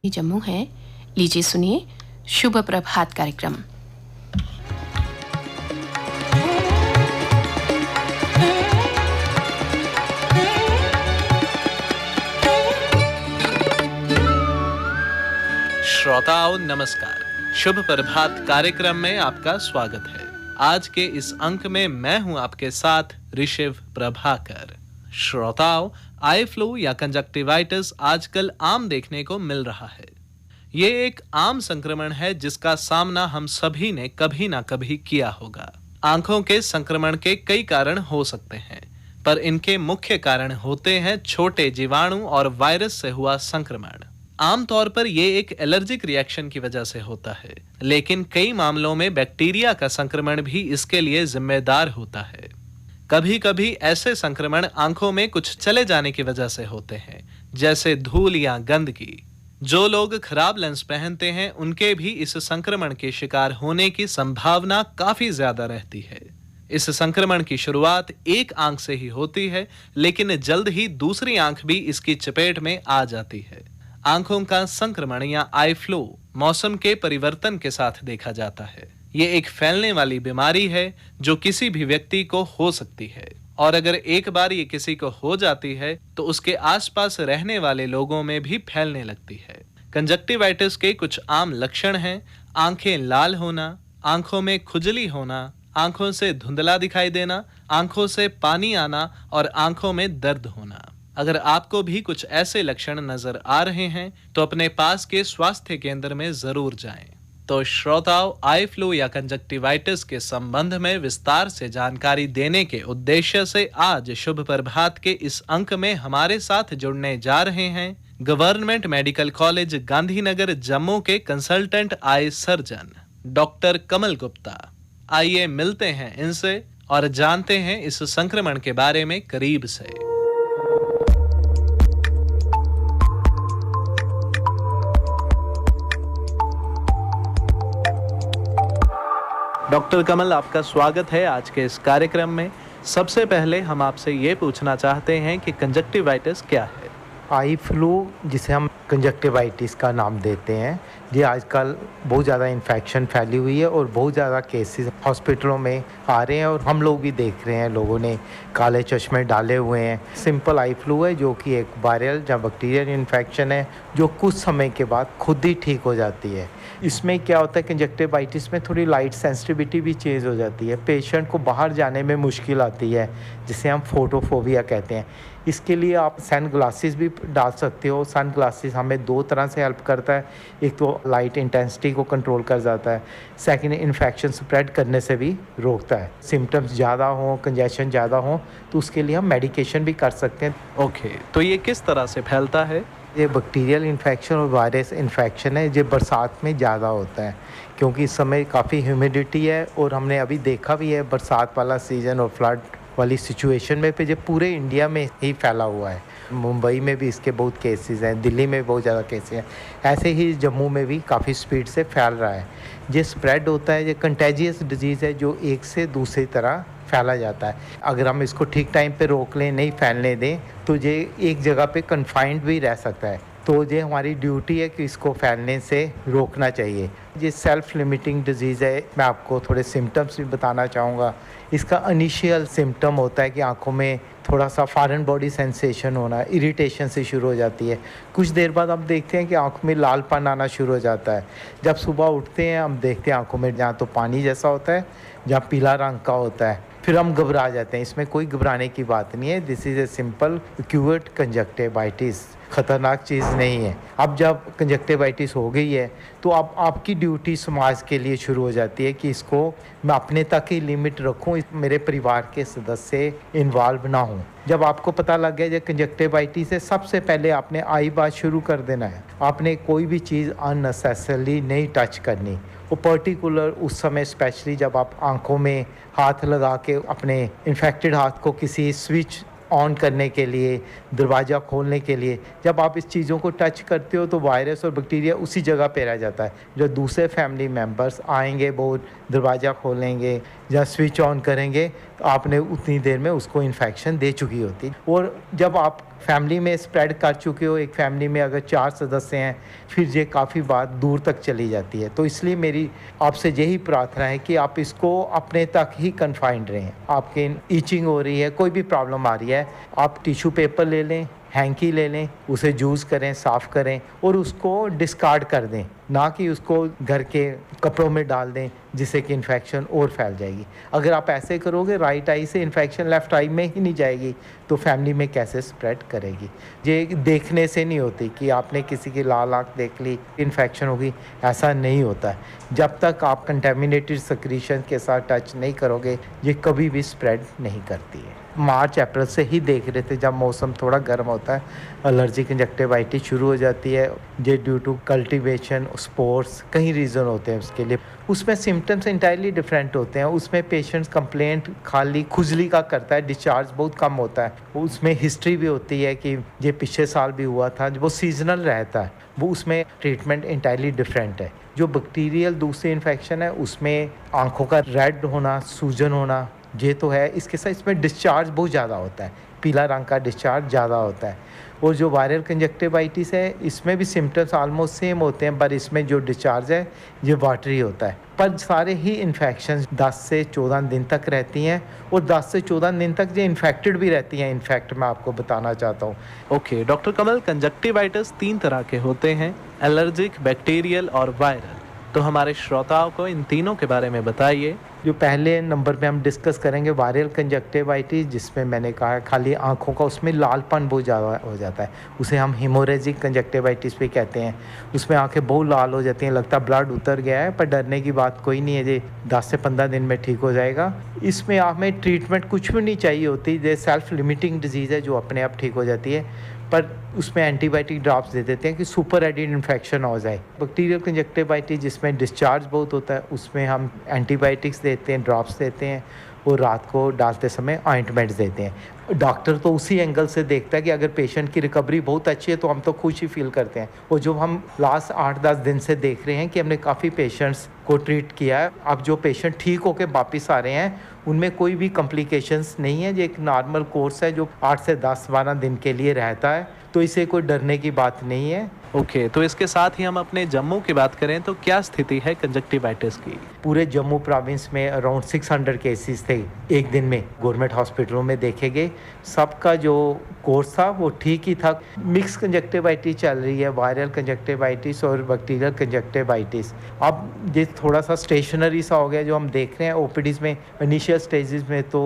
जम्मू है। लीजिए सुनिए शुभ प्रभात कार्यक्रम। श्रोताओं नमस्कार। शुभ प्रभात कार्यक्रम में आपका स्वागत है। आज के इस अंक में मैं हूं आपके साथ ऋषभ प्रभाकर। श्रोताओं, आई फ्लू या कंजक्टिवाइटिस आजकल आम देखने को मिल रहा है। ये एक आम संक्रमण है जिसका सामना हम सभी ने कभी ना कभी किया होगा। आंखों के संक्रमण के कई कारण हो सकते हैं, पर इनके मुख्य कारण होते हैं छोटे जीवाणु और वायरस से हुआ संक्रमण। आमतौर पर यह एक एलर्जिक रिएक्शन की वजह से होता है, लेकिन कई मामलों में बैक्टीरिया का संक्रमण भी इसके लिए जिम्मेदार होता है। कभी कभी ऐसे संक्रमण आंखों में कुछ चले जाने की वजह से होते हैं, जैसे धूल या गंदगी। जो लोग खराब लेंस पहनते हैं उनके भी इस संक्रमण के शिकार होने की संभावना काफी ज्यादा रहती है। इस संक्रमण की शुरुआत एक आंख से ही होती है, लेकिन जल्द ही दूसरी आंख भी इसकी चपेट में आ जाती है। आंखों का संक्रमण या आई फ्लू मौसम के परिवर्तन के साथ देखा जाता है। ये एक फैलने वाली बीमारी है जो किसी भी व्यक्ति को हो सकती है, और अगर एक बार ये किसी को हो जाती है तो उसके आसपास रहने वाले लोगों में भी फैलने लगती है। कंजक्टिवाइटिस के कुछ आम लक्षण हैं: आंखें लाल होना, आंखों में खुजली होना, आंखों से धुंधला दिखाई देना, आंखों से पानी आना और आंखों में दर्द होना। अगर आपको भी कुछ ऐसे लक्षण नजर आ रहे हैं तो अपने पास के स्वास्थ्य केंद्र में जरूर जाएं। तो श्रोताओं, आई फ्लू या कंजक्टिवाइटिस के संबंध में विस्तार से जानकारी देने के उद्देश्य से आज शुभ प्रभात के इस अंक में हमारे साथ जुड़ने जा रहे हैं government medical college Gandhinagar Jammu के कंसल्टेंट आई सर्जन डॉक्टर कमल गुप्ता। आइए मिलते हैं इनसे और जानते हैं इस संक्रमण के बारे में करीब से। डॉक्टर कमल, आपका स्वागत है आज के इस कार्यक्रम में। सबसे पहले हम आपसे ये पूछना चाहते हैं कि कंजक्टिवाइटिस क्या है? आई फ्लू, जिसे हम कंजक्टिवाइटिस का नाम देते हैं, ये आजकल बहुत ज़्यादा इन्फेक्शन फैली हुई है और बहुत ज़्यादा केसेस हॉस्पिटलों में आ रहे हैं और हम लोग भी देख रहे हैं, लोगों ने काले चश्मे डाले हुए हैं। सिंपल आई फ्लू है जो कि एक वायरल या बैक्टीरियल इन्फेक्शन है जो कुछ समय के बाद खुद ही ठीक हो जाती है। इसमें क्या होता है, कंजक्टिवाइटिस में थोड़ी लाइट सेंसिटिविटी भी चेंज हो जाती है। पेशेंट को बाहर जाने में मुश्किल आती है, जिसे हम फोटोफोबिया कहते हैं। इसके लिए आप सन ग्लासेस भी डाल सकते हो। सन ग्लासेस हमें दो तरह से हेल्प करता है। एक तो लाइट इंटेंसिटी को कंट्रोल कर जाता है, सेकंड इन्फेक्शन स्प्रेड करने से भी रोकता है। सिम्टम्स ज़्यादा हो, कंजेशन ज़्यादा हो तो उसके लिए हम मेडिकेशन भी कर सकते हैं। ओके, तो ये किस तरह से फैलता है? ये बैक्टीरियल इन्फेक्शन और वायरस इन्फेक्शन है, ये बरसात में ज़्यादा होता है क्योंकि इस समय काफ़ी ह्यूमिडिटी है और हमने अभी देखा भी है बरसात वाला सीज़न और फ्लड वाली सिचुएशन में पे ये पूरे इंडिया में ही फैला हुआ है। मुंबई में भी इसके बहुत केसेस हैं, दिल्ली में बहुत ज़्यादा केसेस हैं, ऐसे ही जम्मू में भी काफ़ी स्पीड से फैल रहा है। ये स्प्रेड होता है, ये कंटेजियस डिजीज़ है जो एक से दूसरी तरह फैला जाता है। अगर हम इसको ठीक टाइम पे रोक लें, नहीं फैलने दें, तो ये एक जगह पे कन्फाइंड भी रह सकता है। तो ये हमारी ड्यूटी है कि इसको फैलने से रोकना चाहिए। ये सेल्फ लिमिटिंग डिजीज़ है। मैं आपको थोड़े सिम्टम्स भी बताना चाहूँगा। इसका इनिशियल सिम्टम होता है कि आंखों में थोड़ा सा फॉरेन बॉडी सेंसेशन होना, इरिटेशन से शुरू हो जाती है। कुछ देर बाद हम देखते हैं कि आंखों में लालपन आना शुरू हो जाता है। जब सुबह उठते हैं हम देखते हैं आंखों में जहाँ तो पानी जैसा होता है, जहाँ पीला रंग का होता है। फिर हम घबरा जाते हैं। इसमें कोई घबराने की बात नहीं है। This is a simple acute conjunctivitis, खतरनाक चीज़ नहीं है। अब जब कंजक्टिवाइटिस हो गई है तो अब आपकी ड्यूटी समाज के लिए शुरू हो जाती है कि इसको मैं अपने तक ही लिमिट रखूं, मेरे परिवार के सदस्य इन्वॉल्व ना हों। जब आपको पता लग गया ये कंजक्टिवाइटिस है, सबसे पहले आपने आई बात शुरू कर देना है। आपने कोई भी चीज़ अननेसेसरली नहीं टच करनी। वो पर्टिकुलर उस समय स्पेशली जब आप आंखों में हाथ लगा के अपने इन्फेक्टेड हाथ को किसी स्विच ऑन करने के लिए, दरवाज़ा खोलने के लिए, जब आप इस चीज़ों को टच करते हो तो वायरस और बैक्टीरिया उसी जगह पे रह जाता है। जो दूसरे फैमिली मेम्बर्स आएंगे वो दरवाज़ा खोलेंगे या स्विच ऑन करेंगे तो आपने उतनी देर में उसको इन्फेक्शन दे चुकी होती है। और जब आप फैमिली में स्प्रेड कर चुके हो, एक फैमिली में अगर 4 सदस्य हैं, फिर ये काफ़ी बात दूर तक चली जाती है। तो इसलिए मेरी आपसे यही प्रार्थना है कि आप इसको अपने तक ही कन्फाइंड रहें। आपके ईचिंग हो रही है, कोई भी प्रॉब्लम आ रही है, आप टिश्यू पेपर ले लें, हैंकी ले लें, उसे यूज़ करें, साफ़ करें और उसको डिस्कार्ड कर दें, ना कि उसको घर के कपड़ों में डाल दें जिससे कि इन्फेक्शन और फैल जाएगी। अगर आप ऐसे करोगे, राइट आई से इन्फेक्शन लेफ़्ट आई में ही नहीं जाएगी तो फैमिली में कैसे स्प्रेड करेगी। ये देखने से नहीं होती कि आपने किसी की लाल आँख देख ली इन्फेक्शन होगी, ऐसा नहीं होता है। जब तक आप कंटेमिनेटेड सेक्रीशन के साथ टच नहीं करोगे, ये कभी भी स्प्रेड नहीं करती है। मार्च अप्रैल से ही देख रहे थे, जब मौसम थोड़ा गर्म होता है एलर्जी कंजक्टिवाइटिस शुरू हो जाती है। ये ड्यू टू कल्टीवेशन, स्पोर्ट्स, कई रीज़न होते हैं उसके लिए। उसमें सिम्टम्स इंटायरली डिफरेंट होते हैं। उसमें पेशेंट्स कंप्लेंट खाली खुजली का करता है, डिस्चार्ज बहुत कम होता है। उसमें हिस्ट्री भी होती है कि ये पिछले साल भी हुआ था, वो सीजनल रहता है। वो उसमें ट्रीटमेंट इंटायरली डिफरेंट है। जो बैक्टीरियल दूसरी इन्फेक्शन है उसमें आँखों का रेड होना, सूजन होना, ये तो है। इसके साथ इसमें डिस्चार्ज बहुत ज़्यादा होता है, पीला रंग का डिस्चार्ज ज़्यादा होता है। और जो वायरल कंजक्टिवाइटिस है इसमें भी सिम्टम्स ऑलमोस्ट सेम होते हैं, पर इसमें जो डिस्चार्ज है ये वाटरी होता है। पर सारे ही इन्फेक्शन 10 से 14 दिन तक रहती हैं और 10 से 14 दिन तक ये इन्फेक्टेड भी रहती हैं। इनफैक्ट मैं आपको बताना चाहता हूँ। ओके डॉक्टर कमल, कंजक्टिवाइटिस 3 तरह के होते हैं, एलर्जिक, बैक्टीरियल और वायरल। तो हमारे श्रोताओं को इन तीनों के बारे में बताइए। जो पहले नंबर पे हम डिस्कस करेंगे वायरल कंजक्टिवाइटिस, जिसमें मैंने कहा खाली आंखों का उसमें लालपन बहुत ज़्यादा हो जाता है, उसे हम हेमोरेजिक कंजक्टिवाइटिस भी कहते हैं। उसमें आंखें बहुत लाल हो जाती हैं, लगता है ब्लड उतर गया है, पर डरने की बात कोई नहीं है, ये 10 से 15 दिन में ठीक हो जाएगा। इसमें हमें ट्रीटमेंट कुछ भी नहीं चाहिए होती, ये सेल्फ लिमिटिंग डिजीज़ है जो अपने आप ठीक हो जाती है। पर उसमें एंटीबायोटिक ड्रॉप्स दे देते हैं कि सुपर एडिड इन्फेक्शन हो जाए। बैक्टीरियल कंजक्टिवाइटिस जिसमें डिस्चार्ज बहुत होता है, उसमें हम एंटीबायोटिक्स देते हैं, ड्रॉप्स देते हैं और रात को डालते समय ऑइंटमेंट्स देते हैं। डॉक्टर तो उसी एंगल से देखता है कि अगर पेशेंट की रिकवरी बहुत अच्छी है तो हम तो खुश ही फील करते हैं। और जो हम लास्ट 8-10 दिन से देख रहे हैं कि हमने काफ़ी पेशेंट्स को ट्रीट किया है, अब जो पेशेंट ठीक होकर वापस आ रहे हैं उनमें कोई भी कॉम्प्लिकेशंस नहीं है। ये एक नॉर्मल कोर्स है जो 8 से 10-12 दिन के लिए रहता है, तो इसे कोई डरने की बात नहीं है। ओके, तो इसके साथ ही हम अपने जम्मू की बात करें तो क्या स्थिति है कंजक्टिवाइटिस की? पूरे जम्मू प्रोविंस में अराउंड 600 केसेस थे एक दिन में, गवर्नमेंट हॉस्पिटलों में देखे गए। सबका जो कोर्स था वो ठीक ही था। मिक्स कंजक्टिवाइटिस चल रही है, वायरल कंजक्टिवाइटिस और बैक्टीरियल कंजक्टिवाइटिस। अब ये थोड़ा सा स्टेशनरी सा हो गया जो हम देख रहे हैं ओपीडीज में। इनिशियल स्टेजेस में तो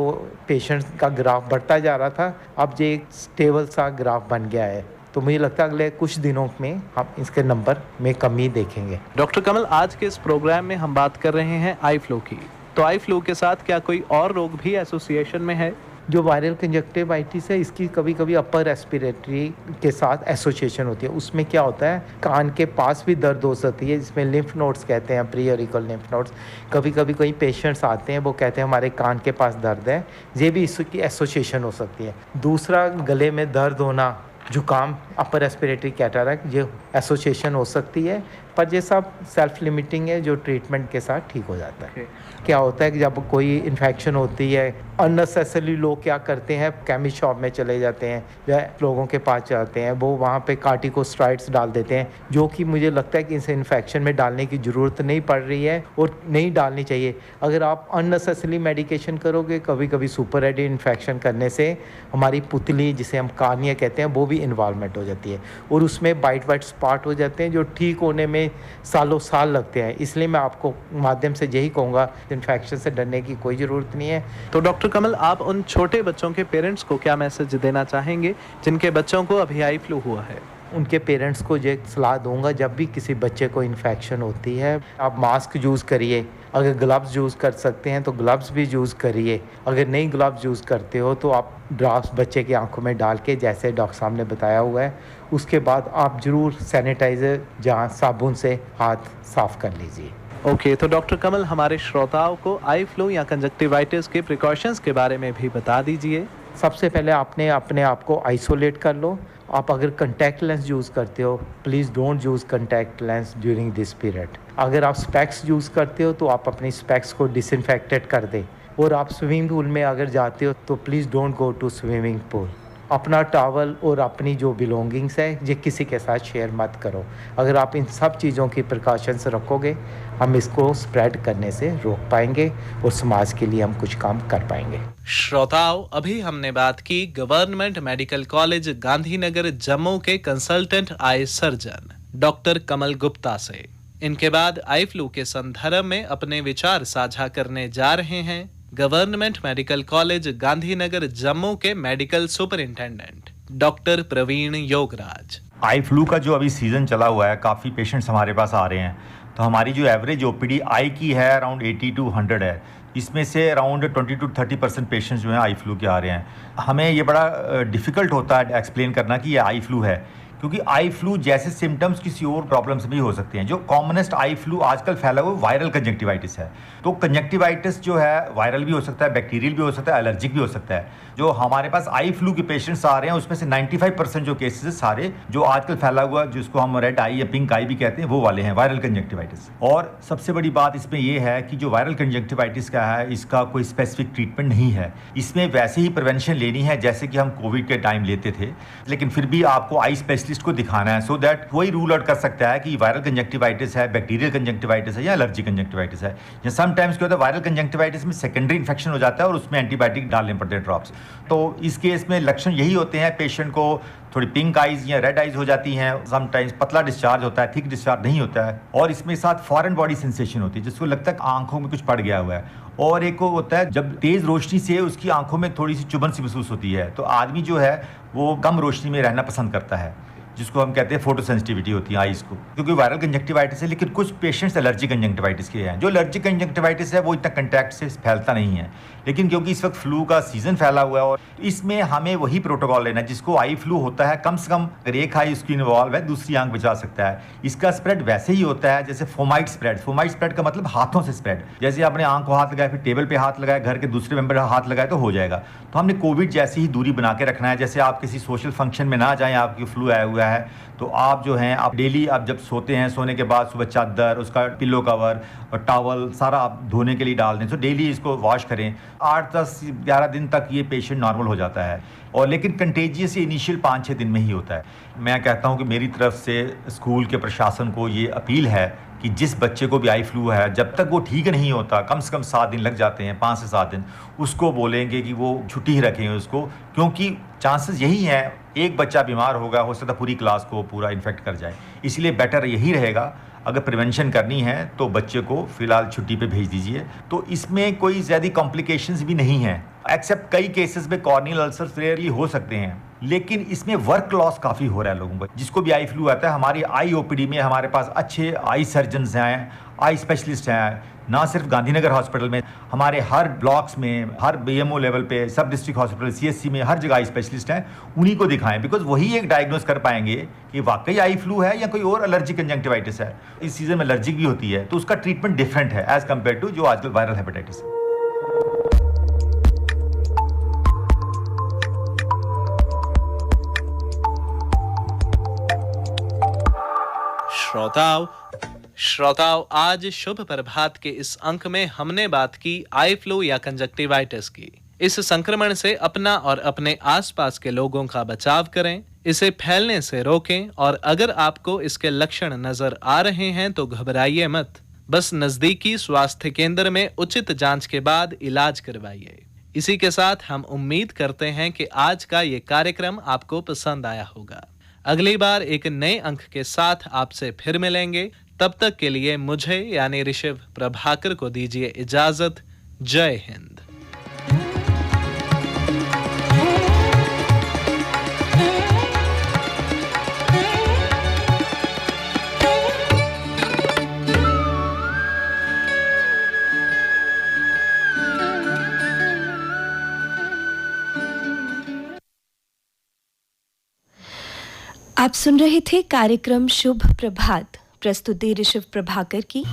पेशेंट्स का ग्राफ बढ़ता जा रहा था, अब ये एक स्टेबल सा ग्राफ बन गया है। तो मुझे लगता है अगले कुछ दिनों में हम इसके नंबर में कमी देखेंगे। डॉक्टर कमल, आज के इस प्रोग्राम में हम बात कर रहे हैं आई फ्लू की। तो आई फ्लू के साथ क्या कोई और रोग भी एसोसिएशन में है? जो वायरल कंजक्टिवाइटिस है इसकी कभी कभी अपर रेस्पिरेटरी के साथ एसोसिएशन होती है। उसमें क्या होता है, कान के पास भी दर्द हो सकती है, जिसमें लिम्फ नोड्स कहते हैं, प्रीऑरिकल लिम्फ नोड्स। कभी कभी कोई पेशेंट्स आते हैं वो कहते हैं हमारे कान के पास दर्द है, ये भी इसकी एसोसिएशन हो सकती है। दूसरा, गले में दर्द होना, जुकाम, अपर रेस्पिरेटरी कैटरैक्ट, ये एसोसिएशन हो सकती है। पर ये सब सेल्फ लिमिटिंग है जो ट्रीटमेंट के साथ ठीक हो जाता है। क्या होता है कि जब कोई इन्फेक्शन होती है, अननेसेसरली लोग क्या करते हैं, केमिस्ट शॉप में चले जाते हैं या लोगों के पास जाते हैं, वो वहाँ पे कार्टिकोस्टेरॉइड्स डाल देते हैं, जो कि मुझे लगता है कि इस इन्फेक्शन में डालने की ज़रूरत नहीं पड़ रही है और नहीं डालनी चाहिए। अगर आप अननेसेसरली मेडिकेशन करोगे, कभी कभी सुपर एडिड इन्फेक्शन करने से हमारी पुतली, जिसे हम कार्निया कहते हैं, वो भी इन्वॉल्वमेंट हो जाती है और उसमें वाइट स्पॉट हो जाते हैं जो ठीक होने में सालों साल लगते हैं। इसलिए मैं आपको माध्यम से यही कहूँगा, इन्फेक्शन से डरने की कोई ज़रूरत नहीं है। तो डॉक्टर कमल, आप उन छोटे बच्चों के पेरेंट्स को क्या मैसेज देना चाहेंगे जिनके बच्चों को अभी आई फ्लू हुआ है? उनके पेरेंट्स को ये सलाह दूंगा, जब भी किसी बच्चे को इन्फेक्शन होती है आप मास्क यूज़ करिए। अगर ग्लव्स यूज़ कर सकते हैं तो ग्लव्स भी यूज़ करिए। अगर नहीं ग्लव्स यूज़ करते हो तो आप ड्रॉप्स बच्चे की आंखों में डाल के, जैसे डॉक्टर साहब ने बताया हुआ है, उसके बाद आप ज़रूर सैनिटाइज़र जहाँ साबुन से हाथ साफ़ कर लीजिए। ओके, तो डॉक्टर कमल, हमारे श्रोताओं को आई फ्लू या कंजक्टिवाइटिस के प्रिकॉशंस के बारे में भी बता दीजिए। सबसे पहले आपने अपने आप को आइसोलेट कर लो। आप अगर कॉन्टैक्ट लेंस यूज़ करते हो, please don't use contact lens during this period. अगर आप स्पेक्स यूज़ करते हो तो आप अपनी स्पेक्स को डिसइंफेक्टेड कर दें। और आप स्विमिंग पूल में अगर जाते हो तो please don't go to swimming pool. अपना टॉवल और अपनी जो बिलोंगिंग्स है ये किसी के साथ शेयर मत करो। अगर आप इन सब चीज़ों की प्रिकॉशंस रखोगे, हम इसको स्प्रेड करने से रोक पाएंगे और समाज के लिए हम कुछ काम कर पाएंगे। श्रोताओं, अभी हमने बात की government medical college Gandhinagar Jammu के कंसल्टेंट आई सर्जन डॉक्टर कमल गुप्ता से। इनके बाद आई फ्लू के संदर्भ में अपने विचार साझा करने जा रहे हैं government medical college Gandhinagar Jammu के medical superintendent doctor Praveen Yograj. Eye flu का जो अभी सीज़न चला हुआ है, काफ़ी पेशेंट्स हमारे पास आ रहे हैं। तो हमारी जो एवरेज ओपीडी आई की है अराउंड 80 to 100 है। इसमें से अराउंड 20 to 30% पेशेंट्स जो हैं आई फ्लू के आ रहे हैं। हमें ये बड़ा डिफ़िकल्ट होता है एक्सप्लेन करना कि ये आई फ्लू है, क्योंकि आई फ्लू जैसे सिम्टम्स किसी और प्रॉब्लम से भी हो सकते हैं। जो कॉमनेस्ट आई फ्लू आजकल फैला हुआ वायरल कंजक्टिवाइटिस है। तो कंजक्टिवाइटिस जो है वायरल भी हो सकता है, बैक्टीरियल भी हो सकता है, एलर्जिक भी हो सकता है। जो हमारे पास आई फ्लू के पेशेंट्स आ रहे हैं उसमें से 95% जो केसेस सारे जो आजकल फैला हुआ जिसको हम रेड आई या पिंक आई भी कहते हैं वो वाले हैं, वायरल कंजक्टिवाइटिस। और सबसे बड़ी बात इसमें यह है कि जो वायरल कंजक्टिवाइटिस का है इसका कोई स्पेसिफिक ट्रीटमेंट नहीं है। इसमें वैसे ही प्रिवेंशन लेनी है जैसे कि हम कोविड के टाइम लेते थे, लेकिन फिर भी आपको आई स्पेशलिस्ट को दिखाना है सो दैट वही रूल आउट कर सकता है कि वायरल कंजक्टिवाइटिस है, बैक्टीरियल कंजक्टिवाइटिस है या एलर्जी कंजक्टिवाइटिस है। या समटाइम्स क्या होता है वायरल कंजक्टिवाइटिस में सेकेंडरी इन्फेक्शन हो जाता है और उसमें एंटीबायोटिक डालने पड़ते हैं ड्रॉप्स। तो इस केस में लक्षण यही होते हैं, पेशेंट को थोड़ी पिंक आइज या रेड आइज हो जाती हैं, समटाइम्स पतला डिस्चार्ज होता है, थिक डिस्चार्ज नहीं होता है, और इसमें साथ फॉरेन बॉडी सेंसेशन होती है जिसको लगता है आंखों में कुछ पड़ गया हुआ है। और एक को होता है जब तेज रोशनी से उसकी आंखों में थोड़ी सी चुभन सी महसूस होती है, तो आदमी जो है वो कम रोशनी में रहना पसंद करता है, जिसको हम कहते हैं फोटो सेंसिटिविटी होती है आइज़ को, क्योंकि वायरल कंजक्टिवाइटिस है। लेकिन कुछ पेशेंट्स एलर्जी कंजक्टिवाइटिस के हैं। जो एलर्जी कंजक्टिवाइटिस है वो इतना कंटैक्ट से फैलता नहीं है, लेकिन क्योंकि इस वक्त फ्लू का सीजन फैला हुआ है और इसमें हमें वही प्रोटोकॉल लेना है। जिसको आई फ्लू होता है कम से कम अगर एक आई उसकी इन्वॉल्व है दूसरी आंख बचा सकता है। इसका स्प्रेड वैसे ही होता है जैसे फोमाइट स्प्रेड। फोमाइट स्प्रेड का मतलब हाथों से स्प्रेड, जैसे आपने आंख को हाथ लगाया, फिर टेबल पे हाथ लगाया, घर के दूसरे मेंबर हाथ लगाए तो हो जाएगा। तो हमने कोविड जैसी ही दूरी बना के रखना है। जैसे आप किसी सोशल फंक्शन में ना जाएं, आपकी फ्लू आया हुआ है, तो आप जो हैं आप डेली आप जब सोते हैं, सोने के बाद सुबह चादर, उसका पिलो कवर और टॉवल सारा आप धोने के लिए डाल दें। तो डेली इसको वॉश करें। 8, 10, 11 दिन तक ये पेशेंट नॉर्मल हो जाता है। और लेकिन कंटेजियस इनिशियल 5-6 दिन में ही होता है। मैं कहता हूँ कि मेरी तरफ से स्कूल के प्रशासन को ये अपील है कि जिस बच्चे को भी आई फ्लू है, जब तक वो ठीक नहीं होता, कम से कम 7 दिन लग जाते हैं, 5 से 7 दिन, उसको बोलेंगे कि वो छुट्टी ही रखें उसको, क्योंकि चांसेस यही हैं एक बच्चा बीमार होगा, हो सकता है पूरी क्लास को पूरा इन्फेक्ट कर जाए। इसलिए बेटर यही रहेगा अगर प्रिवेंशन करनी है तो बच्चे को फ़िलहाल छुट्टी पे भेज दीजिए। तो इसमें कोई ज़्यादा कॉम्प्लिकेशंस भी नहीं हैं, एक्सेप्ट कई केसेस में कॉर्नियल अल्सर्स रेयरली हो सकते हैं, लेकिन इसमें वर्क लॉस काफ़ी हो रहा है लोगों को। जिसको भी आई फ्लू आता है, हमारी आई ओपीडी में हमारे पास अच्छे आई सर्जन्स हैं, आई स्पेशलिस्ट हैं। ना सिर्फ गांधीनगर हॉस्पिटल में, हमारे हर ब्लॉक्स में, हर बीएमओ लेवल पे, सब डिस्ट्रिक्ट हॉस्पिटल, सीएससी में हर जगह आई स्पेशलिस्ट हैं। उन्हीं को दिखाएं, बिकॉज वही एक डायग्नोस कर पाएंगे कि वाकई आई फ्लू है या कोई और एलर्जी कंजक्टिवाइटिस है। इस सीजन में एलर्जिक भी होती है तो उसका ट्रीटमेंट डिफरेंट है एज कम्पेयर टू जो आजकल वायरल हेपेटाइटिस है। श्रोताओं, आज शुभ प्रभात के इस अंक में हमने बात की आई फ्लू या कंजक्टिवाइटिस की। इस संक्रमण से अपना और अपने आसपास के लोगों का बचाव करें, इसे फैलने से रोकें, और अगर आपको इसके लक्षण नजर आ रहे हैं तो घबराइए मत। बस नजदीकी स्वास्थ्य केंद्र में उचित जांच के बाद इलाज करवाइए। इसी के साथ हम उम्मीद करते हैं कि आज का ये कार्यक्रम आपको पसंद आया होगा। अगली बार एक नए अंक के साथ आपसे फिर मिलेंगे। तब तक के लिए मुझे यानी ऋषभ प्रभाकर को दीजिए इजाजत। जय हिंद। आप सुन रहे थे कार्यक्रम शुभ प्रभात, प्रस्तुति ऋषभ प्रभाकर की।